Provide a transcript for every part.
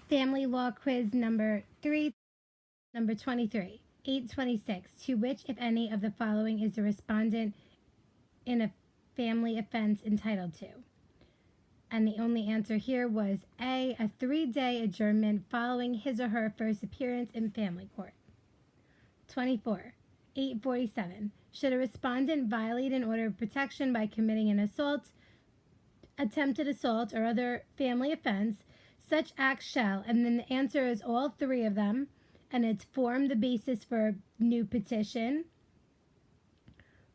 Family law quiz number 3, number 23, 826. To which, if any, of the following is the respondent in a family offense entitled to? And the only answer here was A, a 3-day adjournment following his or her first appearance in family court. 24, 847. Should a respondent violate an order of protection by committing an assault, attempted assault, or other family offense, such acts shall, and then the answer is all three of them, and it's form the basis for a new petition,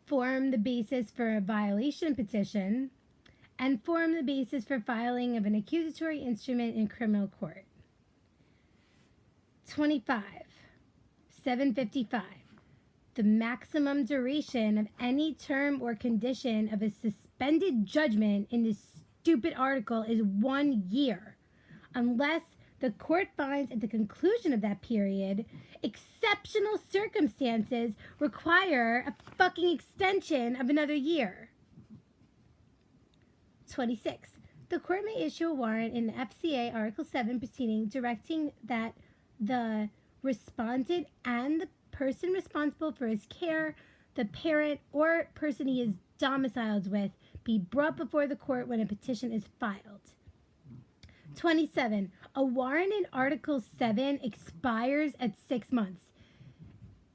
form the basis for a violation petition, and form the basis for filing of an accusatory instrument in criminal court. 25, 755. The maximum duration of any term or condition of a suspended judgment in this stupid article is 1 year, unless the court finds at the conclusion of that period exceptional circumstances require a fucking extension of another year. 26. The court may issue a warrant in the FCA Article 7 proceeding directing that the respondent and the person responsible for his care, the parent or person he is domiciled with, be brought before the court when a petition is filed. 27. A warrant in Article 7 expires at 6 months,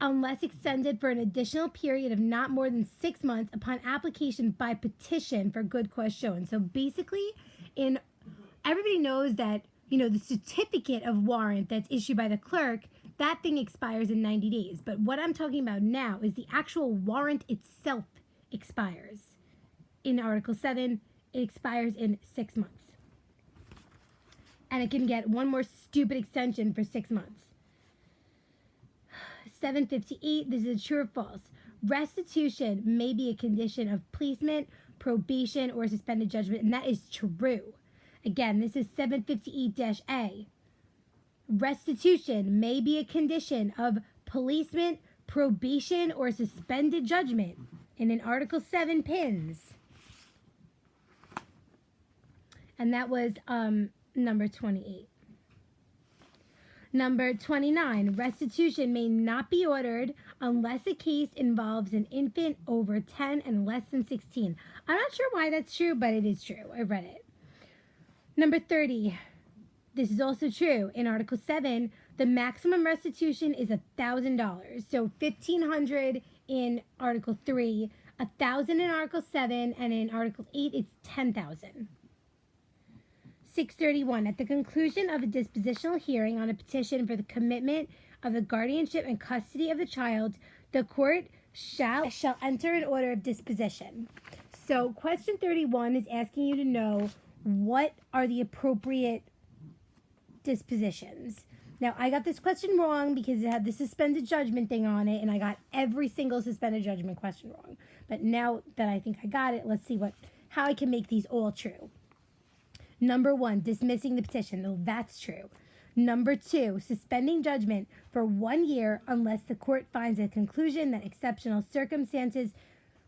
unless extended for an additional period of not more than 6 months upon application by petition for good cause shown. So basically, everybody knows that, the certificate of warrant that's issued by the clerk, that thing expires in 90 days. But what I'm talking about now is the actual warrant itself expires. In Article 7, it expires in 6 months. And it can get one more stupid extension for 6 months. 758, this is true or false. Restitution may be a condition of placement, probation, or suspended judgment, and that is true. Again, this is 758-A. Restitution may be a condition of placement, probation, or suspended judgment, and in Article 7 pins. And that was number 28. Number 29, restitution may not be ordered unless a case involves an infant over 10 and less than 16. I'm not sure why that's true, but it is true. I read it. Number 30, this is also true. In Article 7, the maximum restitution is $1,000. So $1,500 in Article 3, $1,000 in Article 7, and in Article 8, it's $10,000. 631. At the conclusion of a dispositional hearing on a petition for the commitment of the guardianship and custody of the child, the court shall enter an order of disposition. So question 31 is asking you to know what are the appropriate dispositions. Now, I got this question wrong because it had the suspended judgment thing on it, and I got every single suspended judgment question wrong. But now that I think I got it, let's see how I can make these all true. Number 1, dismissing the petition. No, that's true. Number 2, suspending judgment for 1 year unless the court finds a conclusion that exceptional circumstances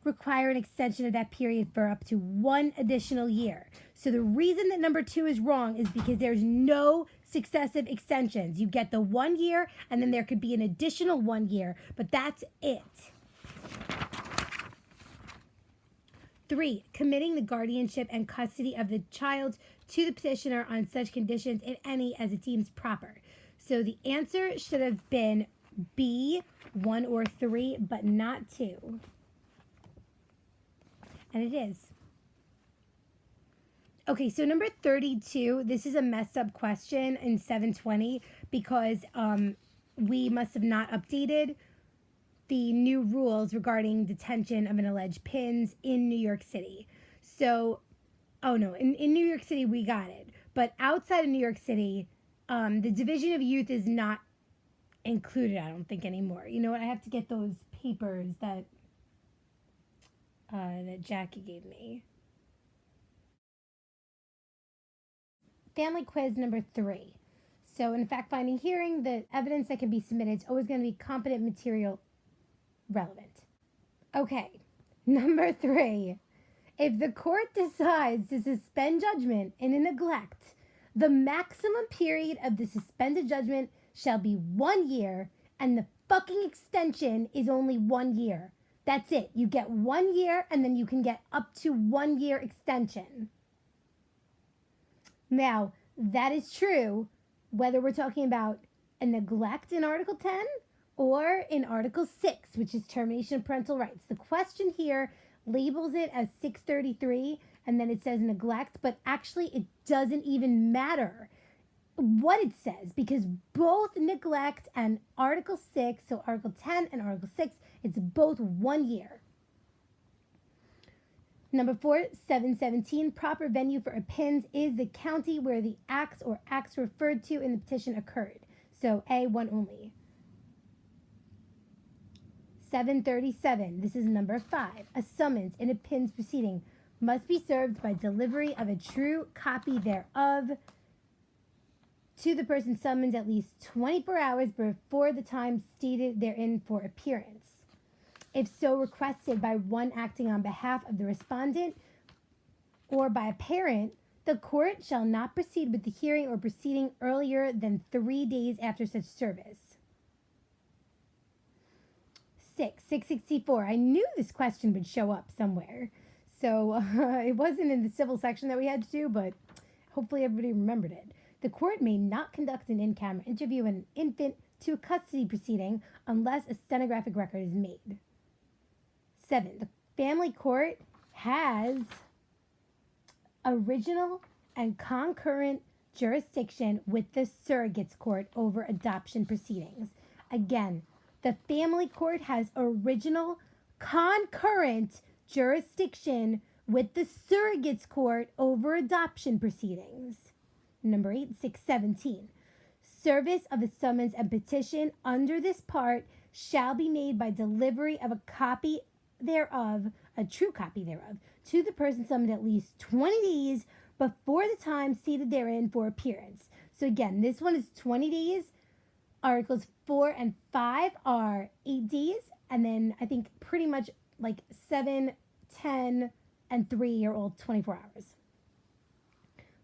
require an extension of that period for up to 1 additional year. So the reason that number 2 is wrong is because there's no successive extensions. You get the 1 year, and then there could be an additional 1 year, but that's it. 3, committing the guardianship and custody of the child to the petitioner on such conditions, if any, as it deems proper. So the answer should have been B, 1 or 3, but not 2. And it is. Okay, so number 32, this is a messed up question in 720 because we must have not updated the new rules regarding detention of an alleged PINS in New York City. So, in New York City, we got it. But outside of New York City, the Division of Youth is not included, I don't think, anymore. You know what? I have to get those papers that Jackie gave me. Family quiz number 3. So in fact-finding hearing, the evidence that can be submitted is always going to be competent material relevant. Okay, number 3. If the court decides to suspend judgment in a neglect, The maximum period of the suspended judgment shall be 1 year, and the fucking extension is only 1 year. That's it. You get 1 year, and then you can get up to 1 year extension. Now, that is true whether we're talking about a neglect in Article 10 or in Article 6, which is termination of parental rights. The question here labels it as 633, and then it says neglect, but actually it doesn't even matter what it says, because both neglect and Article 6, so Article 10 and Article 6, it's both 1 year. Number 4, 717, proper venue for appends is the county where the acts or acts referred to in the petition occurred. So A, one only. 737, this is number 5. A summons in appends proceeding must be served by delivery of a true copy thereof to the person summoned at least 24 hours before the time stated therein for appearance. If so requested by one acting on behalf of the respondent or by a parent, the court shall not proceed with the hearing or proceeding earlier than 3 days after such service. 664. I knew this question would show up somewhere. So it wasn't in the civil section that we had to do, but hopefully everybody remembered it. The court may not conduct an in-camera interview of an infant to a custody proceeding unless a stenographic record is made. 7. The family court has original and concurrent jurisdiction with the surrogate's court over adoption proceedings. Again, the family court has original concurrent jurisdiction with the surrogate's court over adoption proceedings. Number 8, 617. Service of a summons and petition under this part shall be made by delivery of a copy thereof, a true copy thereof, to the person summoned at least 20 days before the time stated therein for appearance. So again, this one is 20 days. Articles 4 and 5 are 8 days, and then I think pretty much like 7, 10, and 3 are all 24 hours.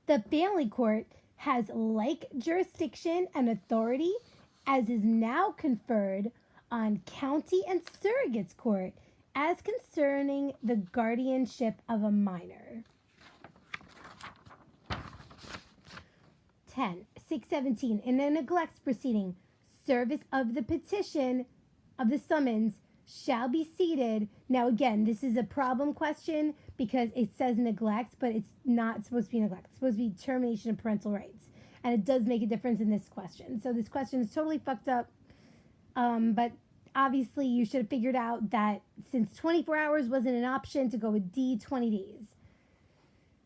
The family court has like jurisdiction and authority as is now conferred on county and surrogate's court as concerning the guardianship of a minor. 10. 617. In a neglect proceeding, service of the petition of the summons shall be seated. Now again, this is a problem question because it says neglect, but it's not supposed to be neglect. It's supposed to be termination of parental rights. And it does make a difference in this question. So this question is totally fucked up. But obviously you should have figured out that since 24 hours wasn't an option, to go with D, 20 days.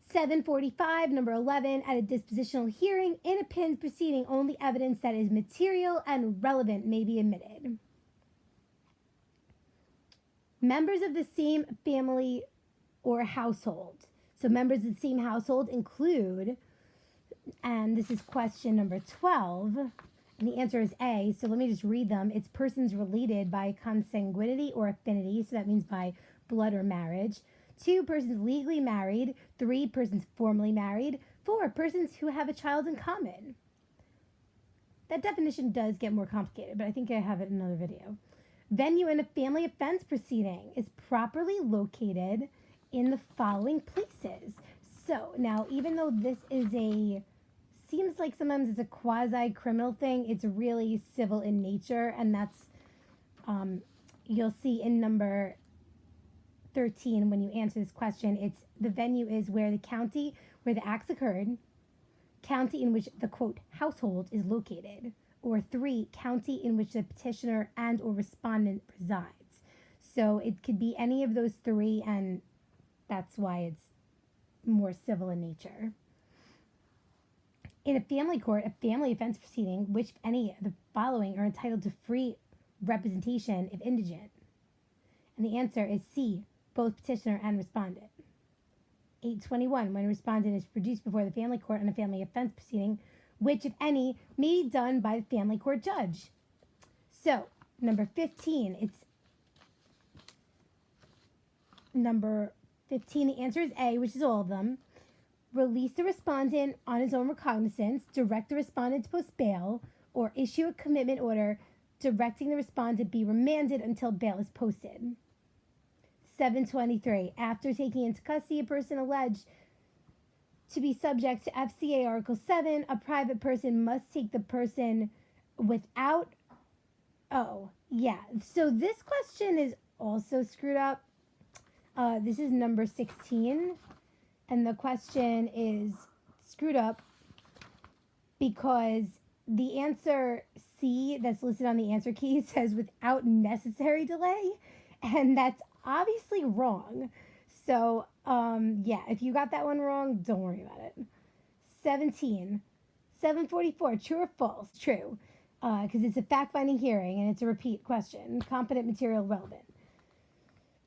745, number 11, at a dispositional hearing in a appends proceeding, only evidence that is material and relevant may be admitted. Members of the same family or household. So members of the same household include, and this is question number 12, and the answer is A. So let me just read them. It's persons related by consanguinity or affinity, so that means by blood or marriage. 2, persons legally married. 3, persons formally married. 4, persons who have a child in common. That definition does get more complicated, but I think I have it in another video. Venue in a family offense proceeding is properly located in the following places. So now, even though this is seems like sometimes it's a quasi-criminal thing, it's really civil in nature, and that's, you'll see in number 13 when you answer this question, it's the venue is where the county where the acts occurred, county in which the, quote, household is located, or 3, county in which the petitioner and or respondent resides. So it could be any of those 3, and that's why it's more civil in nature. In a family court, a family offense proceeding, which any of the following are entitled to free representation if indigent? And the answer is C, both petitioner and respondent. 821, when a respondent is produced before the family court on a family offense proceeding, which, if any, may be done by the family court judge. So, number 15, it's number 15, the answer is A, which is all of them. release the respondent on his own recognizance, direct the respondent to post bail, or issue a commitment order directing the respondent be remanded until bail is posted. 723. After taking into custody a person alleged to be subject to FCA Article 7, a private person must take the person without... Oh, yeah. So this question is also screwed up. This is number 16. And the question is screwed up because the answer C that's listed on the answer key says without necessary delay. And that's obviously wrong. So, yeah, if you got that one wrong, don't worry about it. 17. 744, true or false? True. Because it's a fact-finding hearing and it's a repeat question. Competent material relevant.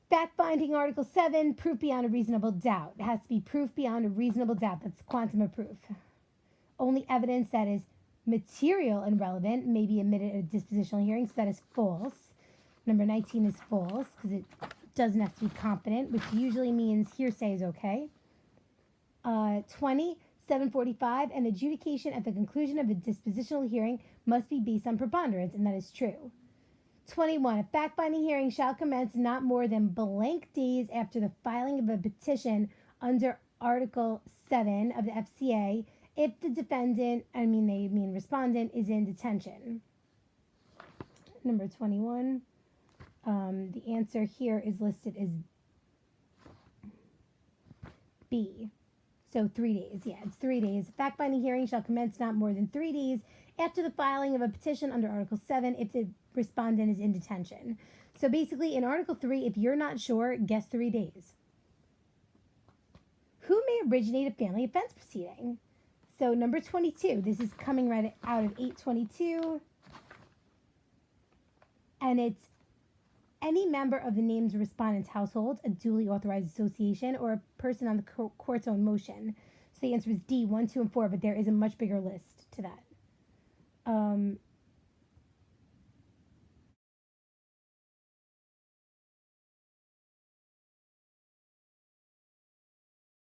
Fact-finding Article 7, proof beyond a reasonable doubt. It has to be proof beyond a reasonable doubt. That's quantum of proof. Only evidence that is material and relevant may be admitted at a dispositional hearing, so that is false. Number 19 is false because it doesn't have to be competent, which usually means hearsay is okay. 20, 745, an adjudication at the conclusion of a dispositional hearing must be based on preponderance, and that is true. 21, a fact-finding hearing shall commence not more than blank days after the filing of a petition under Article 7 of the FCA if the defendant, they mean respondent, is in detention. Number 21, the answer here is listed as B. So 3 days. Yeah, it's 3 days. A fact-finding hearing shall commence not more than 3 days after the filing of a petition under Article 7 if the respondent is in detention. So basically, in Article 3, if you're not sure, guess 3 days. Who may originate a family offense proceeding? So number 22, this is coming right out of 822. And it's any member of the named respondent's household, a duly authorized association, or a person on the court's own motion. So the answer is D, 1, 2, and 4, but there is a much bigger list to that.